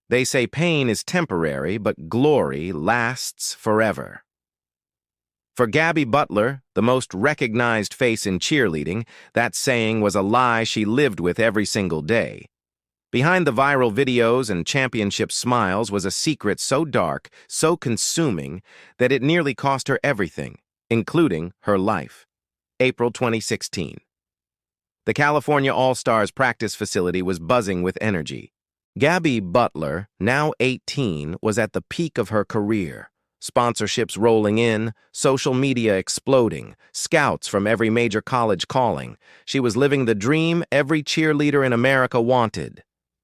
They say pain is temporary, but glory lasts forever. For Gabi Butler, the most recognized face in cheerleading, that saying was a lie she lived with every single day. Behind the viral videos and championship smiles was a secret so dark, so consuming, that it nearly cost her everything, including her life. April 2016. The California All-Stars practice facility was buzzing with energy. Gabi Butler, now 18, was at the peak of her career. Sponsorships rolling in, social media exploding, scouts from every major college calling. She was living the dream every cheerleader in America wanted.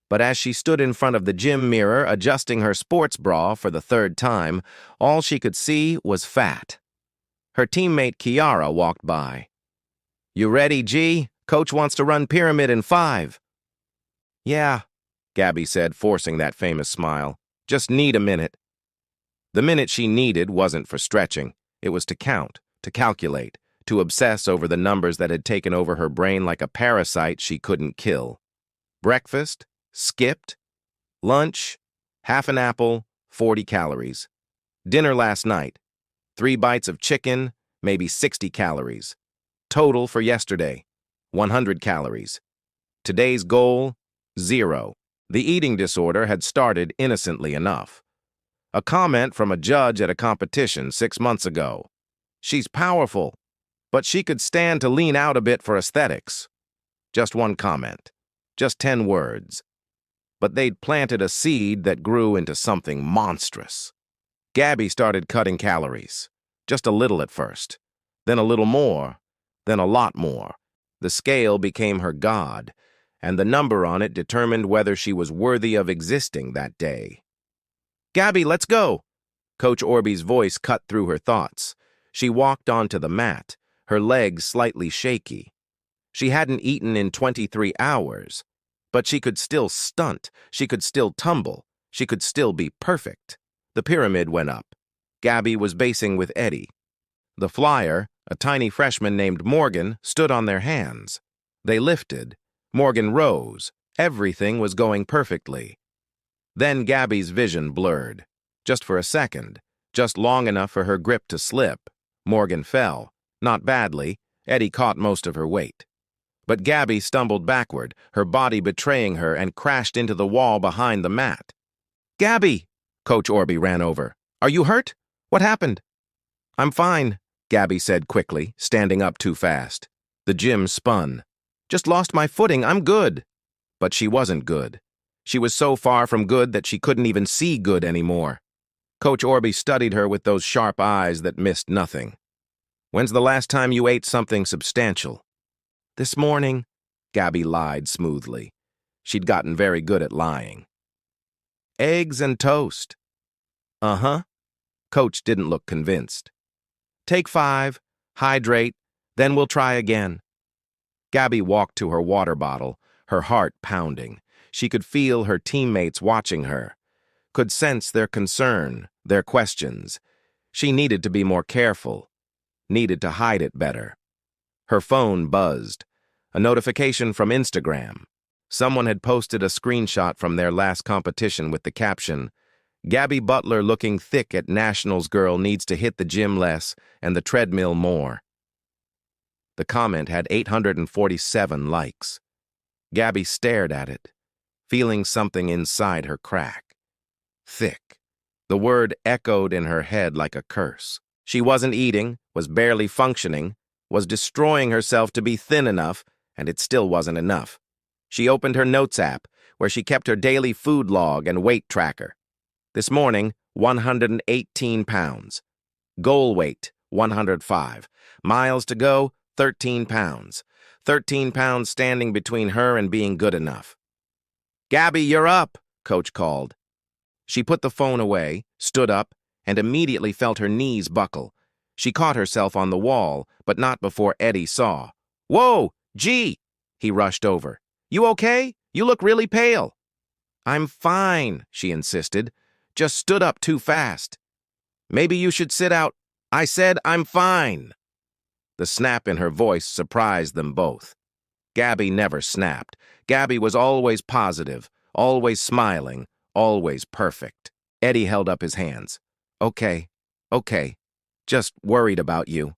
But as she stood in front of the gym mirror adjusting her sports bra for the third time, all she could see was fat. Her teammate Kiara walked by. "You ready, G? Coach wants to run pyramid in 5. "Yeah," Gabi said, forcing that famous smile. "Just need a minute." The minute she needed wasn't for stretching. It was to count, to calculate, to obsess over the numbers that had taken over her brain like a parasite she couldn't kill. Breakfast? Skipped. Lunch, half an apple, 40 calories. Dinner last night, 3 bites of chicken, maybe 60 calories. Total for yesterday, 100 calories. Today's goal, 0. The eating disorder had started innocently enough. A comment from a judge at a competition 6 months ago. "She's powerful, but she could stand to lean out a bit for aesthetics." Just one comment, just 10 words. But they'd planted a seed that grew into something monstrous. Gabi started cutting calories, just a little at first, then a little more, then a lot more. The scale became her god, and the number on it determined whether she was worthy of existing that day. "Gabi, let's go!" Coach Orby's voice cut through her thoughts. She walked onto the mat, her legs slightly shaky. She hadn't eaten in 23 hours. But she could still stunt, she could still tumble, she could still be perfect. The pyramid went up. Gabi was basing with Eddie. The flyer, a tiny freshman named Morgan, stood on their hands. They lifted. Morgan rose. Everything was going perfectly. Then Gabi's vision blurred. Just for a second, just long enough for her grip to slip. Morgan fell. Not badly. Eddie caught most of her weight. But Gabi stumbled backward, her body betraying her, and crashed into the wall behind the mat. "Gabi!" Coach Orby ran over. "Are you hurt? What happened?" "I'm fine," Gabi said quickly, standing up too fast. The gym spun. "Just lost my footing, I'm good." But she wasn't good. She was so far from good that she couldn't even see good anymore. Coach Orby studied her with those sharp eyes that missed nothing. "When's the last time you ate something substantial?" "This morning," Gabi lied smoothly. She'd gotten very good at lying. "Eggs and toast." "Uh-huh." Coach didn't look convinced. "Take 5, hydrate, then we'll try again." Gabi walked to her water bottle, her heart pounding. She could feel her teammates watching her, could sense their concern, their questions. She needed to be more careful, needed to hide it better. Her phone buzzed. A notification from Instagram. Someone had posted a screenshot from their last competition with the caption, "Gabi Butler looking thick at Nationals girl needs to hit the gym less and the treadmill more." The comment had 847 likes. Gabi stared at it, feeling something inside her crack. Thick. The word echoed in her head like a curse. She wasn't eating, was barely functioning, was destroying herself to be thin enough, and it still wasn't enough. She opened her notes app, where she kept her daily food log and weight tracker. This morning, 118 pounds. Goal weight, 105. Miles to go, 13 pounds. 13 pounds standing between her and being good enough. "Gabi, you're up," Coach called. She put the phone away, stood up, and immediately felt her knees buckle. She caught herself on the wall, but not before Eddie saw. "Whoa, G!" He rushed over. "You okay? You look really pale." "I'm fine," she insisted. "Just stood up too fast." "Maybe you should sit out." "I said I'm fine." The snap in her voice surprised them both. Gabi never snapped. Gabi was always positive, always smiling, always perfect. Eddie held up his hands. Okay, okay, just worried about you.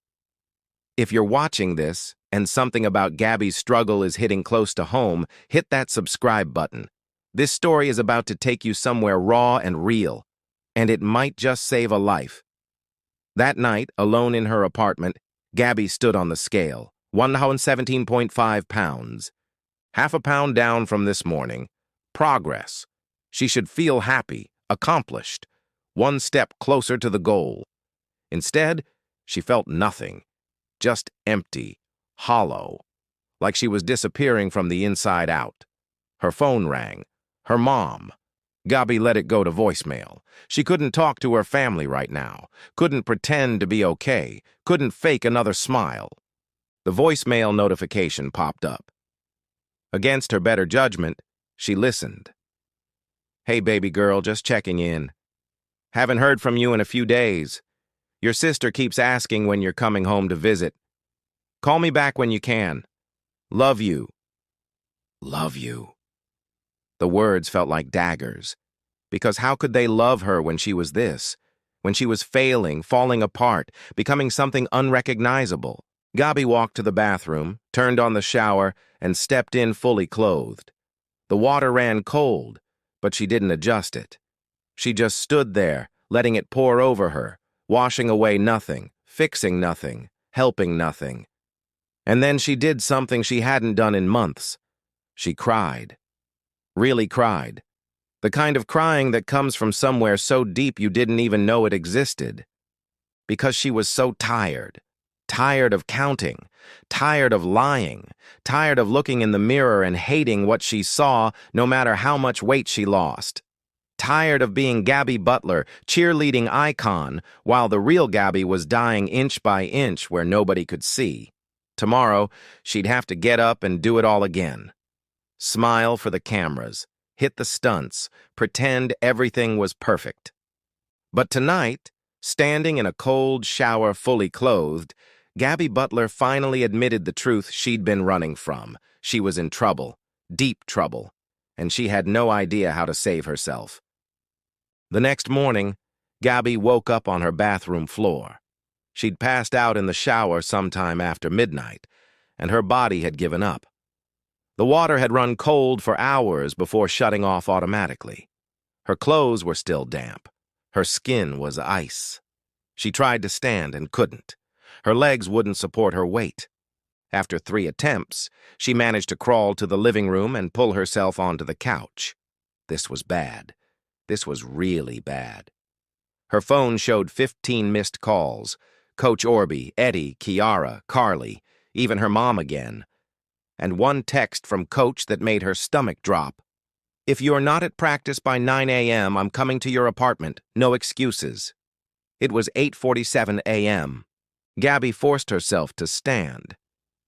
If you're watching this, and something about Gabi's struggle is hitting close to home, hit that subscribe button. This story is about to take you somewhere raw and real, and it might just save a life. That night, alone in her apartment, Gabi stood on the scale, 117.5 pounds. Half a pound down from this morning. Progress. She should feel happy, accomplished, one step closer to the goal. Instead, she felt nothing, just empty, hollow, like she was disappearing from the inside out. Her phone rang. Her mom. Gabi let it go to voicemail. She couldn't talk to her family right now, couldn't pretend to be okay, couldn't fake another smile. The voicemail notification popped up. Against her better judgment, she listened. Hey, baby girl, just checking in. Haven't heard from you in a few days. Your sister keeps asking when you're coming home to visit. Call me back when you can. Love you. Love you. The words felt like daggers. Because how could they love her when she was this? When she was failing, falling apart, becoming something unrecognizable? Gabi walked to the bathroom, turned on the shower, and stepped in fully clothed. The water ran cold, but she didn't adjust it. She just stood there, letting it pour over her, washing away nothing, fixing nothing, helping nothing. And then she did something she hadn't done in months. She cried. Really cried. The kind of crying that comes from somewhere so deep you didn't even know it existed. Because she was so tired. Tired of counting, tired of lying, tired of looking in the mirror and hating what she saw no matter how much weight she lost. Tired of being Gabi Butler, cheerleading icon, while the real Gabi was dying inch by inch where nobody could see. Tomorrow, she'd have to get up and do it all again. Smile for the cameras, hit the stunts, pretend everything was perfect. But tonight, standing in a cold shower fully clothed, Gabi Butler finally admitted the truth she'd been running from. She was in trouble, deep trouble, and she had no idea how to save herself. The next morning, Gabi woke up on her bathroom floor. She'd passed out in the shower sometime after midnight, and her body had given up. The water had run cold for hours before shutting off automatically. Her clothes were still damp. Her skin was ice. She tried to stand and couldn't. Her legs wouldn't support her weight. After 3 attempts, she managed to crawl to the living room and pull herself onto the couch. This was bad. This was really bad. Her phone showed 15 missed calls. Coach Orby, Eddie, Kiara, Carly, even her mom again. And one text from Coach that made her stomach drop. If you're not at practice by 9 a.m., I'm coming to your apartment. No excuses. It was 8:47 a.m. Gabi forced herself to stand.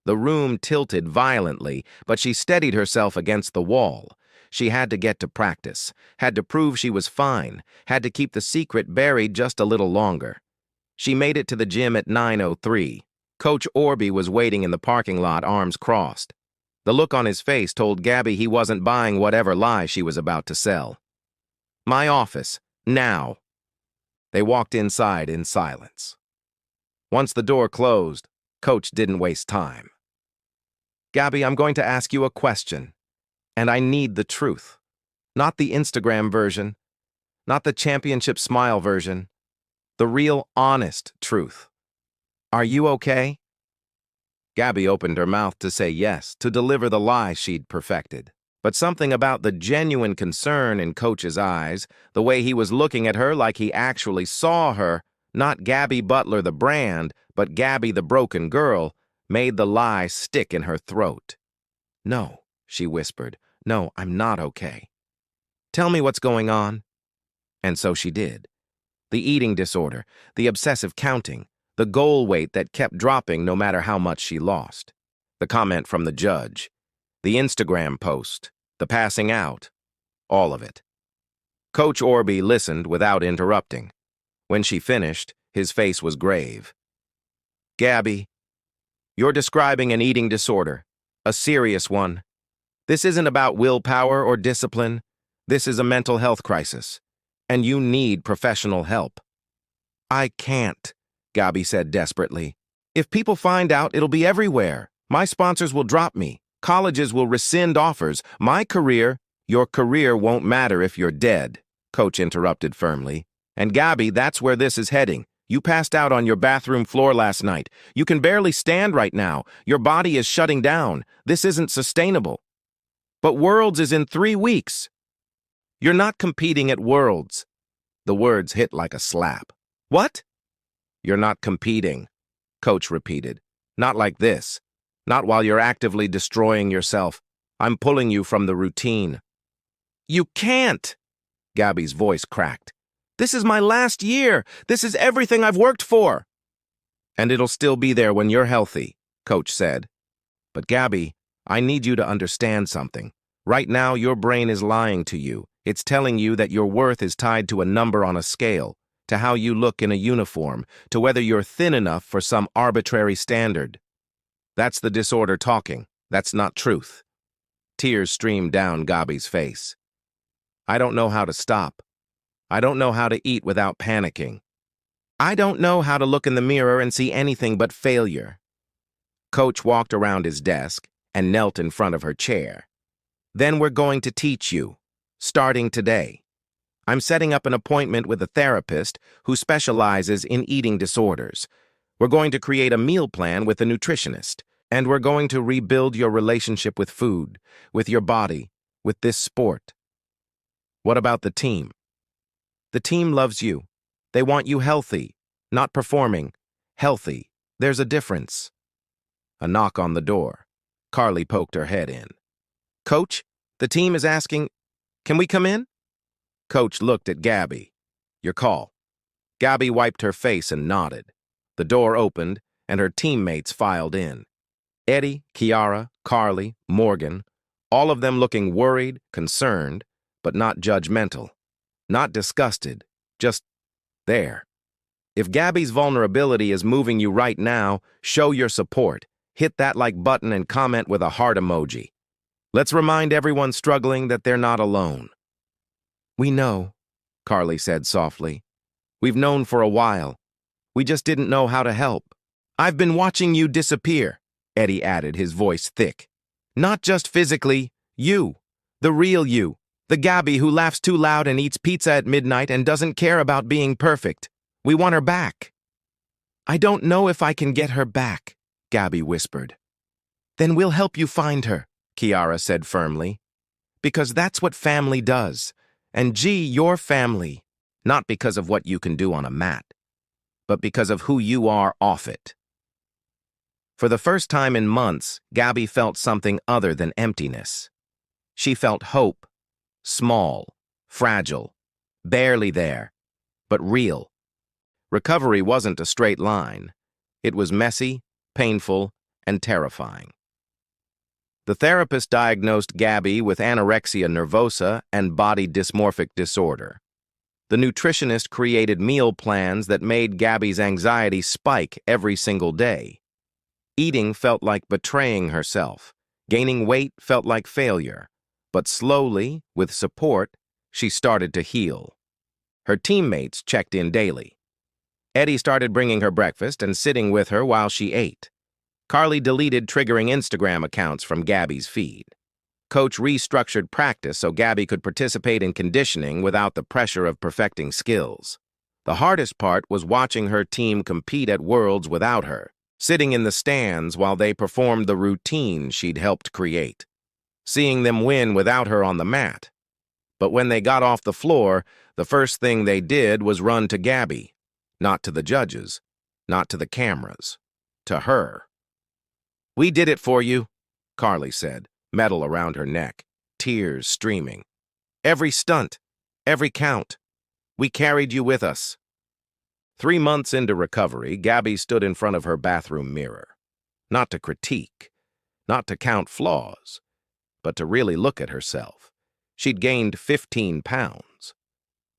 The room tilted violently, but she steadied herself against the wall. She had to get to practice, had to prove she was fine, had to keep the secret buried just a little longer. She made it to the gym at 9:03. Coach Orby was waiting in the parking lot, arms crossed. The look on his face told Gabi he wasn't buying whatever lie she was about to sell. My office, now. They walked inside in silence. Once the door closed, Coach didn't waste time. Gabi, I'm going to ask you a question, and I need the truth. Not the Instagram version, not the championship smile version, the real, honest truth. Are you okay? Gabi opened her mouth to say yes, to deliver the lie she'd perfected. But something about the genuine concern in Coach's eyes, the way he was looking at her like he actually saw her, not Gabi Butler the brand, but Gabi the broken girl, made the lie stick in her throat. No, she whispered. No, I'm not okay. Tell me what's going on. And so she did. The eating disorder, the obsessive counting, the goal weight that kept dropping no matter how much she lost. The comment from the judge, the Instagram post, the passing out, all of it. Coach Orby listened without interrupting. When she finished, his face was grave. Gabi, you're describing an eating disorder, a serious one. This isn't about willpower or discipline. This is a mental health crisis, and you need professional help. I can't, Gabi said desperately. If people find out, it'll be everywhere. My sponsors will drop me. Colleges will rescind offers. Your career won't matter if you're dead, Coach interrupted firmly. And Gabi, that's where this is heading. You passed out on your bathroom floor last night. You can barely stand right now. Your body is shutting down. This isn't sustainable. But Worlds is in 3 weeks. You're not competing at Worlds. The words hit like a slap. What? You're not competing, Coach repeated. Not like this. Not while you're actively destroying yourself. I'm pulling you from the routine. You can't! Gabi's voice cracked. This is my last year. This is everything I've worked for. And it'll still be there when you're healthy, Coach said. But Gabi, I need you to understand something. Right now, your brain is lying to you. It's telling you that your worth is tied to a number on a scale, to how you look in a uniform, to whether you're thin enough for some arbitrary standard. That's the disorder talking. That's not truth. Tears streamed down Gabi's face. I don't know how to stop. I don't know how to eat without panicking. I don't know how to look in the mirror and see anything but failure. Coach walked around his desk and knelt in front of her chair. Then we're going to teach you, starting today. I'm setting up an appointment with a therapist who specializes in eating disorders. We're going to create a meal plan with a nutritionist, and we're going to rebuild your relationship with food, with your body, with this sport. What about the team? The team loves you. They want you healthy, not performing. Healthy. There's a difference. A knock on the door. Carly poked her head in. Coach, the team is asking, can we come in? Coach looked at Gabi. Your call. Gabi wiped her face and nodded. The door opened, and her teammates filed in. Eddie, Kiara, Carly, Morgan, all of them looking worried, concerned, but not judgmental. Not disgusted, just there. If Gabi's vulnerability is moving you right now, show your support. Hit that like button and comment with a heart emoji. Let's remind everyone struggling that they're not alone. We know, Carly said softly. We've known for a while. We just didn't know how to help. I've been watching you disappear, Eddie added, his voice thick. Not just physically, you, the real you. The Gabi who laughs too loud and eats pizza at midnight and doesn't care about being perfect. We want her back. I don't know if I can get her back, Gabi whispered. Then we'll help you find her, Kiara said firmly. Because that's what family does. And you're family, not because of what you can do on a mat, but because of who you are off it. For the first time in months, Gabi felt something other than emptiness. She felt hope. Small, fragile, barely there, but real. Recovery wasn't a straight line. It was messy, painful, and terrifying. The therapist diagnosed Gabi with anorexia nervosa and body dysmorphic disorder. The nutritionist created meal plans that made Gabi's anxiety spike every single day. Eating felt like betraying herself. Gaining weight felt like failure. But slowly, with support, she started to heal. Her teammates checked in daily. Eddie started bringing her breakfast and sitting with her while she ate. Carly deleted triggering Instagram accounts from Gabi's feed. Coach restructured practice so Gabi could participate in conditioning without the pressure of perfecting skills. The hardest part was watching her team compete at Worlds without her, sitting in the stands while they performed the routine she'd helped create. Seeing them win without her on the mat. But when they got off the floor, the first thing they did was run to Gabi. Not to the judges, not to the cameras, to her. We did it for you, Carly said, medal around her neck, tears streaming. Every stunt, every count. We carried you with us. 3 months into recovery, Gabi stood in front of her bathroom mirror. Not to critique, not to count flaws, but to really look at herself. She'd gained 15 pounds.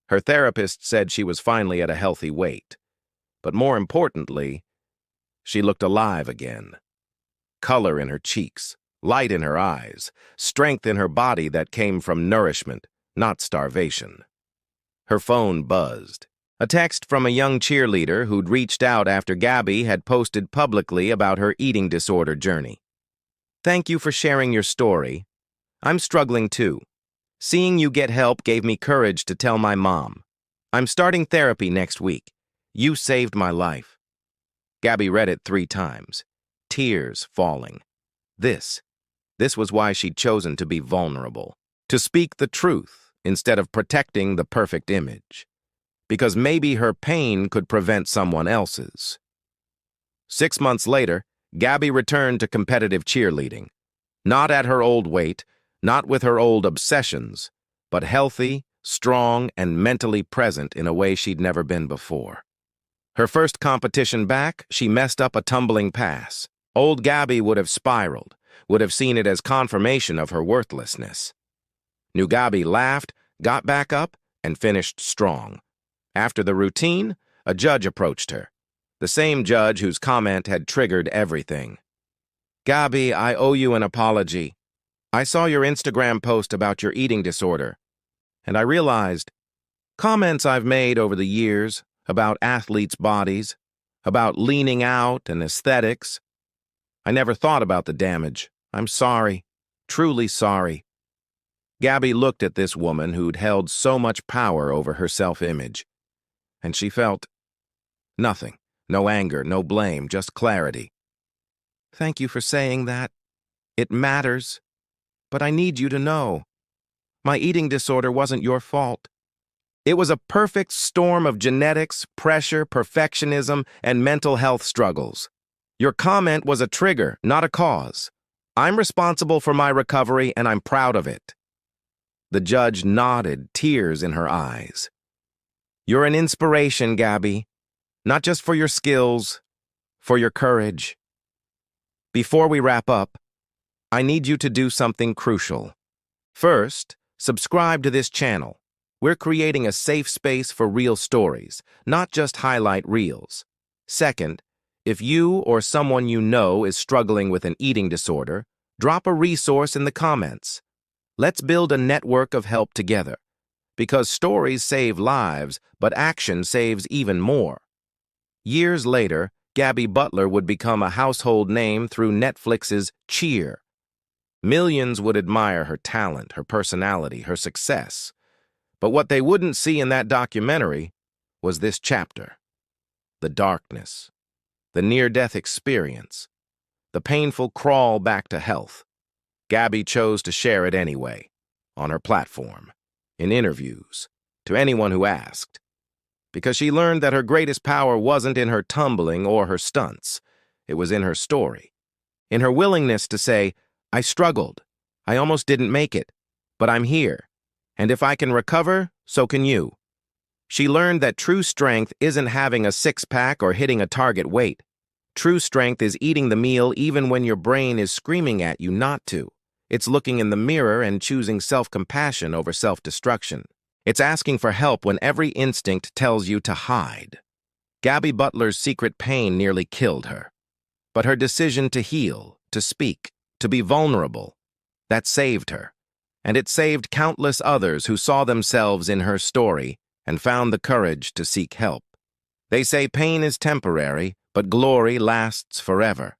Her therapist said she was finally at a healthy weight. But more importantly, she looked alive again. Color in her cheeks, light in her eyes, strength in her body that came from nourishment, not starvation. Her phone buzzed. A text from a young cheerleader who'd reached out after Gabi had posted publicly about her eating disorder journey. "Thank you for sharing your story. I'm struggling too. Seeing you get help gave me courage to tell my mom. I'm starting therapy next week. You saved my life." Gabi read it 3 times, tears falling. This was why she'd chosen to be vulnerable, to speak the truth instead of protecting the perfect image. Because maybe her pain could prevent someone else's. 6 months later, Gabi returned to competitive cheerleading. Not at her old weight, not with her old obsessions, but healthy, strong, and mentally present in a way she'd never been before. Her first competition back, she messed up a tumbling pass. Old Gabi would have spiraled, would have seen it as confirmation of her worthlessness. New Gabi laughed, got back up, and finished strong. After the routine, a judge approached her, the same judge whose comment had triggered everything. "Gabi, I owe you an apology. I saw your Instagram post about your eating disorder, and I realized comments I've made over the years about athletes' bodies, about leaning out and aesthetics. I never thought about the damage. I'm sorry, truly sorry." Gabi looked at this woman who'd held so much power over her self-image. And she felt nothing, no anger, no blame, just clarity. "Thank you for saying that. It matters. But I need you to know, my eating disorder wasn't your fault. It was a perfect storm of genetics, pressure, perfectionism, and mental health struggles. Your comment was a trigger, not a cause. I'm responsible for my recovery, and I'm proud of it." The judge nodded, tears in her eyes. "You're an inspiration, Gabi, not just for your skills, for your courage. Before we wrap up, I need you to do something crucial. First, subscribe to this channel. We're creating a safe space for real stories, not just highlight reels. Second, if you or someone you know is struggling with an eating disorder, drop a resource in the comments. Let's build a network of help together. Because stories save lives, but action saves even more. Years later, Gabi Butler would become a household name through Netflix's Cheer. Millions would admire her talent, her personality, her success. But what they wouldn't see in that documentary was this chapter. The darkness, the near-death experience, the painful crawl back to health. Gabi chose to share it anyway, on her platform, in interviews, to anyone who asked, because she learned that her greatest power wasn't in her tumbling or her stunts. It was in her story, in her willingness to say, "I struggled, I almost didn't make it, but I'm here, and if I can recover, so can you." She learned that true strength isn't having a six-pack or hitting a target weight. True strength is eating the meal even when your brain is screaming at you not to. It's looking in the mirror and choosing self-compassion over self-destruction. It's asking for help when every instinct tells you to hide. Gabi Butler's secret pain nearly killed her. But her decision to heal, to speak, to be vulnerable, that saved her. And it saved countless others who saw themselves in her story and found the courage to seek help. They say pain is temporary, but glory lasts forever.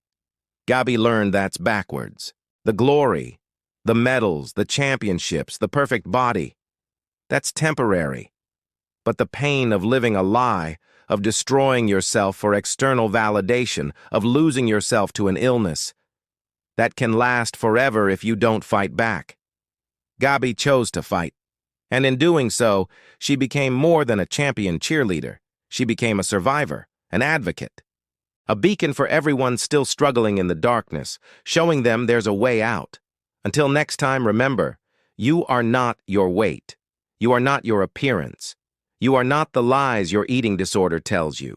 Gabi learned that's backwards. The glory, the medals, the championships, the perfect body, that's temporary. But the pain of living a lie, of destroying yourself for external validation, of losing yourself to an illness, that can last forever if you don't fight back. Gabi chose to fight, and in doing so, she became more than a champion cheerleader. She became a survivor, an advocate, a beacon for everyone still struggling in the darkness, showing them there's a way out. Until next time, remember, you are not your weight. You are not your appearance. You are not the lies your eating disorder tells you.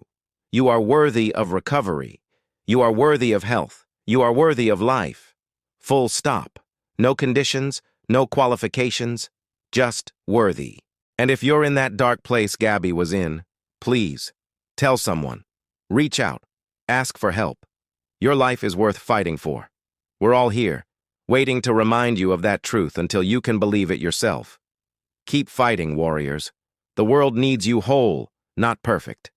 You are worthy of recovery. You are worthy of health. You are worthy of life. Full stop. No conditions, no qualifications, just worthy. And if you're in that dark place Gabi was in, please, tell someone. Reach out. Ask for help. Your life is worth fighting for. We're all here, waiting to remind you of that truth until you can believe it yourself. Keep fighting, warriors. The world needs you whole, not perfect.